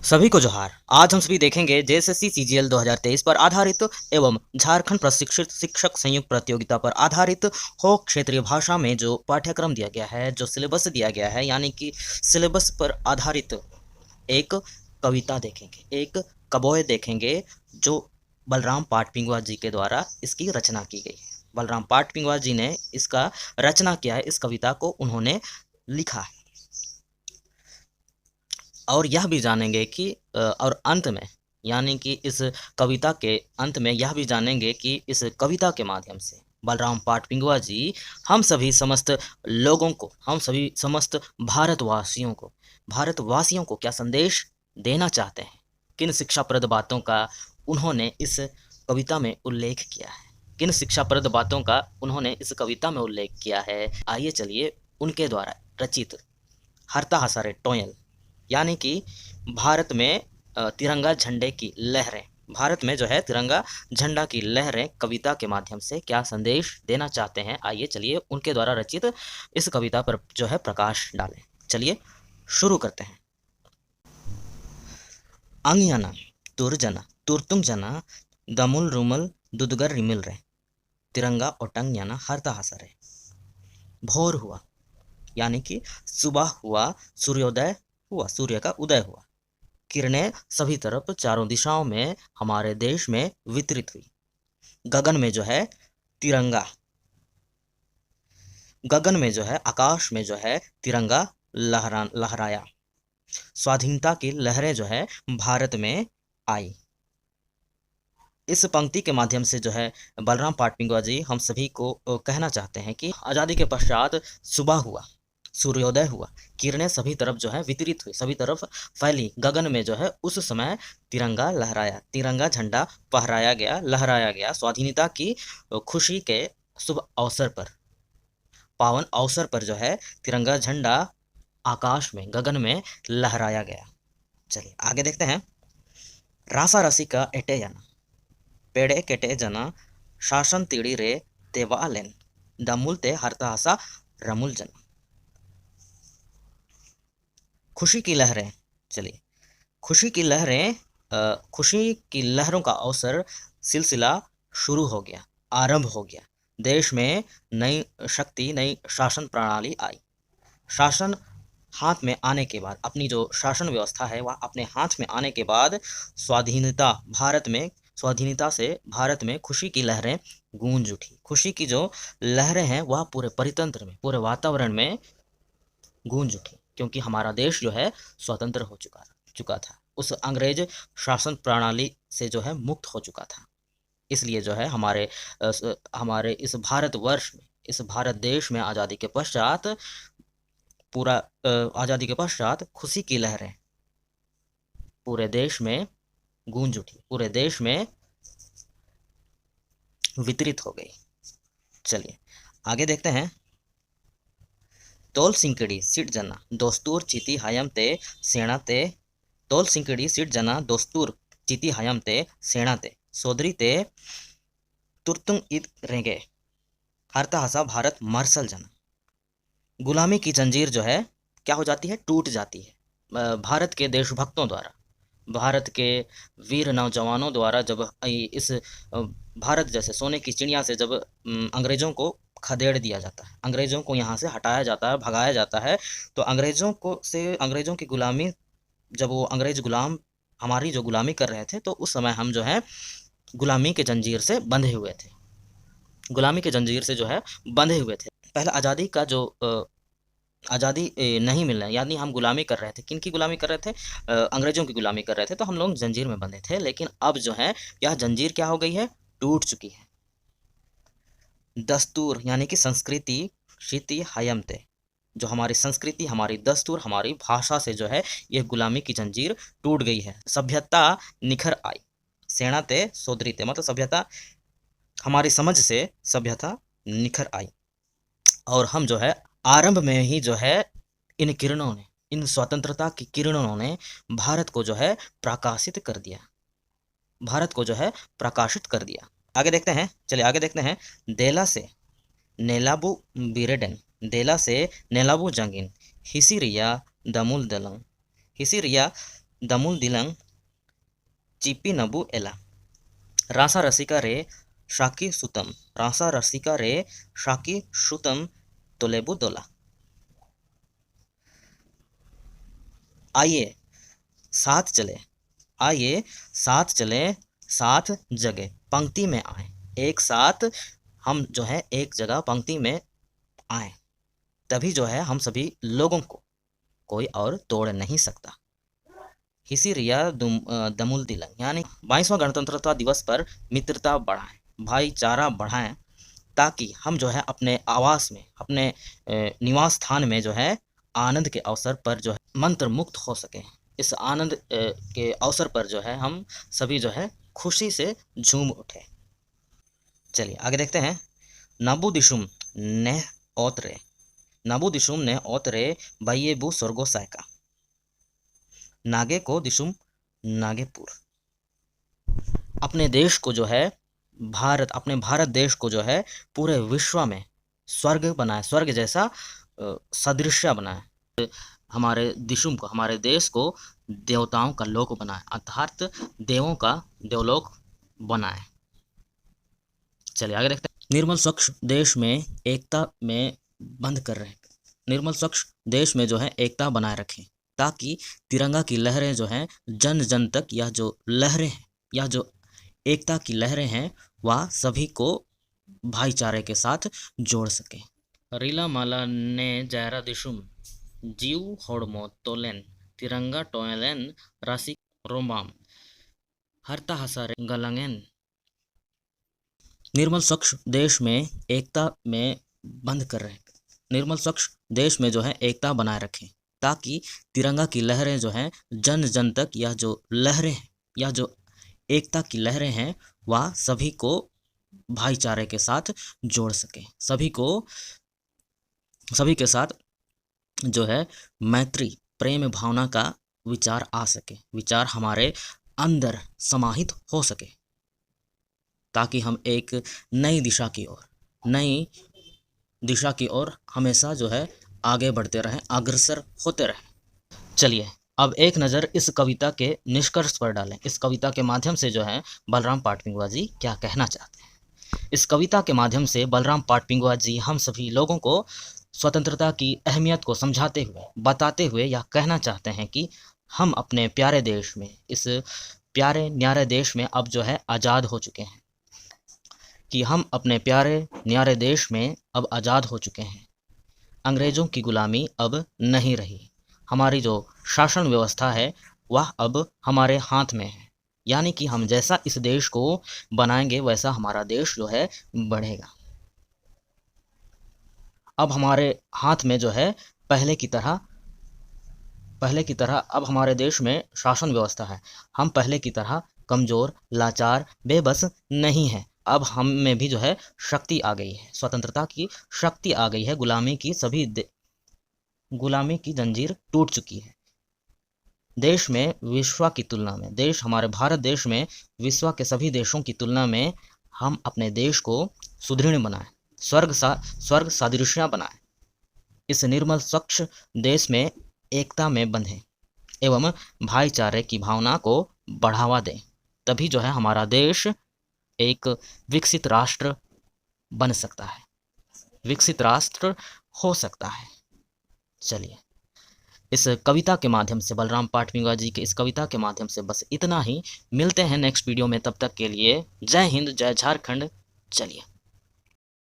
सभी को जोहार। आज हम सभी देखेंगे जेएसएससी सीजीएल 2023 पर आधारित एवं झारखंड प्रशिक्षित शिक्षक संयुक्त प्रतियोगिता पर आधारित हो क्षेत्रीय भाषा में जो पाठ्यक्रम दिया गया है, जो सिलेबस दिया गया है, यानी कि सिलेबस पर आधारित एक कविता देखेंगे, एक कबोय देखेंगे जो बलराम पाटपिंगुआ जी के द्वारा इसकी रचना की गई है। बलराम पाटपिंगुआ जी ने इसका रचना किया है, इस कविता को उन्होंने लिखा है। और यह भी जानेंगे कि और अंत में, यानी कि इस कविता के अंत में यह भी जानेंगे कि इस कविता के माध्यम से बलराम पाटपिंगुआ जी हम सभी समस्त लोगों को, हम सभी समस्त भारतवासियों को क्या संदेश देना चाहते हैं, किन शिक्षाप्रद बातों का उन्होंने इस कविता में उल्लेख किया है, किन शिक्षाप्रद बातों का उन्होंने इस कविता में उल्लेख किया है। आइए चलिए उनके द्वारा रचित हरता हसारे टोयल, यानी कि भारत में तिरंगा झंडे की लहरें, भारत में जो है तिरंगा झंडा की लहरें कविता के माध्यम से क्या संदेश देना चाहते हैं। आइए चलिए उनके द्वारा रचित इस कविता पर जो है प्रकाश डालें। चलिए शुरू करते हैं। अंगयाना तुरजना तुरतुम जना दमुल रुमल दुदगर रिमिल रे तिरंगा ओटंग याना हरता हसरे। भोर हुआ, यानी कि सुबह हुआ, सूर्योदय हुआ, सूर्य का उदय हुआ। किरणें सभी तरफ चारों दिशाओं में हमारे देश में वितरित हुई। गगन में जो है तिरंगा, गगन में जो है आकाश में जो है तिरंगा लहराया। स्वाधीनता की लहरें जो है भारत में आई। इस पंक्ति के माध्यम से जो है बलराम पाटपिंगुआ जी हम सभी को कहना चाहते हैं कि आज़ादी के पश्चात सुबह हुआ, सूर्योदय हुआ, किरणें सभी तरफ जो है वितरित हुई, सभी तरफ फैली। गगन में जो है उस समय तिरंगा लहराया, तिरंगा झंडा फहराया गया, लहराया गया। स्वाधीनता की खुशी के शुभ अवसर पर, पावन अवसर पर जो है तिरंगा झंडा आकाश में, गगन में लहराया गया। चलिए आगे देखते हैं। रासा रसी का एटे जना पेड़े केटे जना शासन तीड़ी रे तेवालेन दमुल ते हरता हसा रमुल जना। खुशी की लहरें, चलिए खुशी की लहरें, खुशी की लहरों का अवसर, सिलसिला शुरू हो गया, आरंभ हो गया। देश में नई शक्ति, नई शासन प्रणाली आई। शासन हाथ में आने के बाद, अपनी जो शासन व्यवस्था है वह अपने हाथ में आने के बाद स्वाधीनता भारत में, स्वाधीनता से भारत में खुशी की लहरें गूंज उठी। खुशी की जो लहरें हैं वह पूरे परितंत्र में, पूरे वातावरण में गूंज उठी, क्योंकि हमारा देश जो है स्वतंत्र हो चुका था, उस अंग्रेज शासन प्रणाली से जो है मुक्त हो चुका था। इसलिए जो है हमारे इस भारतवर्ष में, इस भारत देश में आज़ादी के पश्चात पूरा आज़ादी के पश्चात खुशी की लहरें पूरे देश में गूंज उठी, पूरे देश में वितरित हो गई। चलिए आगे देखते हैं। तोल सिंकड़ी सिट जना दोस्तूर चीती हयम ते सेना ते तोल सिंकड़ी सिट जना दोस्तूर चीती हयम ते सेना ते सोदरी ते तुरतुंग ईद रेंगे हरता हसा भारत मरसल जना। गुलामी की जंजीर जो है क्या हो जाती है, टूट जाती है। भारत के देशभक्तों द्वारा, भारत के वीर नौजवानों द्वारा जब इस भारत जैसे सोने की चिड़िया से जब अंग्रेजों को खदेड़ दिया जाता है, अंग्रेजों को यहाँ से हटाया जाता है, भगाया जाता है, तो अंग्रेजों की गुलामी, जब वो अंग्रेज गुलाम हमारी जो गुलामी कर रहे थे, तो उस समय हम जो है गुलामी के जंजीर से बंधे हुए थे, गुलामी के जंजीर से जो है बंधे हुए थे। पहले आज़ादी का जो आज़ादी नहीं मिलना, यानी हम गुलामी कर रहे थे। किन की गुलामी कर रहे थे? अंग्रेजों की गुलामी कर रहे थे, तो हम लोग जंजीर में बंधे थे। लेकिन अब जो है यह जंजीर क्या हो गई है, टूट चुकी है। दस्तूर यानी कि संस्कृति, शीति हयमते, जो हमारी संस्कृति, हमारी दस्तूर, हमारी भाषा से जो है ये गुलामी की जंजीर टूट गई है। सभ्यता निखर आई, सेनाते सोदरीते, मतलब सभ्यता, हमारी समझ से सभ्यता निखर आई। और हम जो है आरंभ में ही जो है इन किरणों ने, इन स्वतंत्रता की किरणों ने भारत को जो है प्रकाशित कर दिया, भारत को जो है प्रकाशित कर दिया। आगे देखते हैं, चलिए आगे देखते हैं। देला से नेलाबू बीरेडन, देला से नेलाबू जंगिन हिसिरिया दमुल दलंग। हिसिरिया दमुल दिलंग चिपी नबू एला रासा रसिका रे शाकी सुतम रासा रसिका रे शाकी सुतम तोलेबू दोला। आइए साथ चले, आइए साथ चले, साथ जगह पंक्ति में आए, एक साथ हम जो है एक जगह पंक्ति में आए, तभी जो है हम सभी लोगों को कोई और तोड़ नहीं सकता। हिसी रिया दमुल दिलंग यानी 22वां गणतंत्रता दिवस पर मित्रता बढ़ाएं, भाईचारा बढ़ाएं, ताकि हम जो है अपने आवास में, अपने निवास स्थान में जो है आनंद के अवसर पर जो है मंत्र मुक्त हो सके। इस आनंद के अवसर पर जो है हम सभी जो है खुशी से झूम उठे। चलिए आगे देखते हैं। नबू दिशुम ने ओतरे, नबू दिशुम ने ओतरे बाइयेबू स्वर्गो सायका नागे को दिशुम नागेपुर। अपने देश को जो है भारत, अपने भारत देश को जो है पूरे विश्व में स्वर्ग बनाए, स्वर्ग जैसा सदृश्य बनाए। हमारे दिशुम को, हमारे देश को देवताओं का लोक बनाए, अर्थात देवों का देवलोक बनाए। चलिए आगे देखते हैं। निर्मल स्वच्छ देश में एकता में बंद कर रहे, निर्मल स्वच्छ देश में जो है एकता बनाए रखें, ताकि तिरंगा की लहरें जो हैं जन जन तक, यह जो लहरें हैं, यह जो एकता की लहरें हैं, वह सभी को भाईचारे के साथ जोड़ सके। रीला माला ने जयरा दिशुम जीव होड़मो तोलेन तिरंगा टोयलेन राशि रोमाम हरता हसारे गलंगेन। निर्मल स्वच्छ देश में एकता में बंद कर रहे, निर्मल स्वच्छ देश में जो है एकता बनाए रखें, ताकि तिरंगा की लहरें जो हैं जन जन तक, यह जो लहरें हैं, यह जो एकता की लहरें हैं, वह सभी को भाईचारे के साथ जोड़ सके, सभी को, सभी के साथ जो है मैत्री प्रेम भावना का विचार आ सके, विचार हमारे अंदर समाहित हो सके, ताकि हम एक नई दिशा की ओर, नई दिशा की ओर हमेशा जो है आगे बढ़ते रहें, अग्रसर होते रहें। चलिए अब एक नज़र इस कविता के निष्कर्ष पर डालें। इस कविता के माध्यम से जो है बलराम पाटपिंगुआ जी क्या कहना चाहते हैं। इस कविता के माध्यम से बलराम पाटपिंगुआ जी हम सभी लोगों को स्वतंत्रता की अहमियत को समझाते हुए, बताते हुए यह कहना चाहते हैं कि हम अपने प्यारे देश में, इस प्यारे न्यारे देश में अब जो है आज़ाद हो चुके हैं, कि हम अपने प्यारे न्यारे देश में अब आज़ाद हो चुके हैं। अंग्रेज़ों की गुलामी अब नहीं रही, हमारी जो शासन व्यवस्था है वह अब हमारे हाथ में है, यानी कि हम जैसा इस देश को बनाएंगे वैसा हमारा देश जो है बढ़ेगा। अब हमारे हाथ में जो है पहले की तरह अब हमारे देश में शासन व्यवस्था है, हम पहले की तरह कमज़ोर, लाचार, बेबस नहीं हैं। अब हम में भी जो है शक्ति आ गई है, स्वतंत्रता की शक्ति आ गई है, गुलामी की जंजीर टूट चुकी है। देश में विश्व की तुलना में, देश हमारे भारत देश में विश्व के सभी देशों की तुलना में हम अपने देश को सुदृढ़ बनाएं, स्वर्ग सादृश्य बनाएं। इस निर्मल स्वच्छ देश में एकता में बंधें एवं भाईचारे की भावना को बढ़ावा दें, तभी जो है हमारा देश एक विकसित राष्ट्र बन सकता है, विकसित राष्ट्र हो सकता है। चलिए इस कविता के माध्यम से, बलराम पाटपिंगुआ जी के इस कविता के माध्यम से बस इतना ही। मिलते हैं नेक्स्ट वीडियो में, तब तक के लिए जय हिंद, जय झारखंड। चलिए।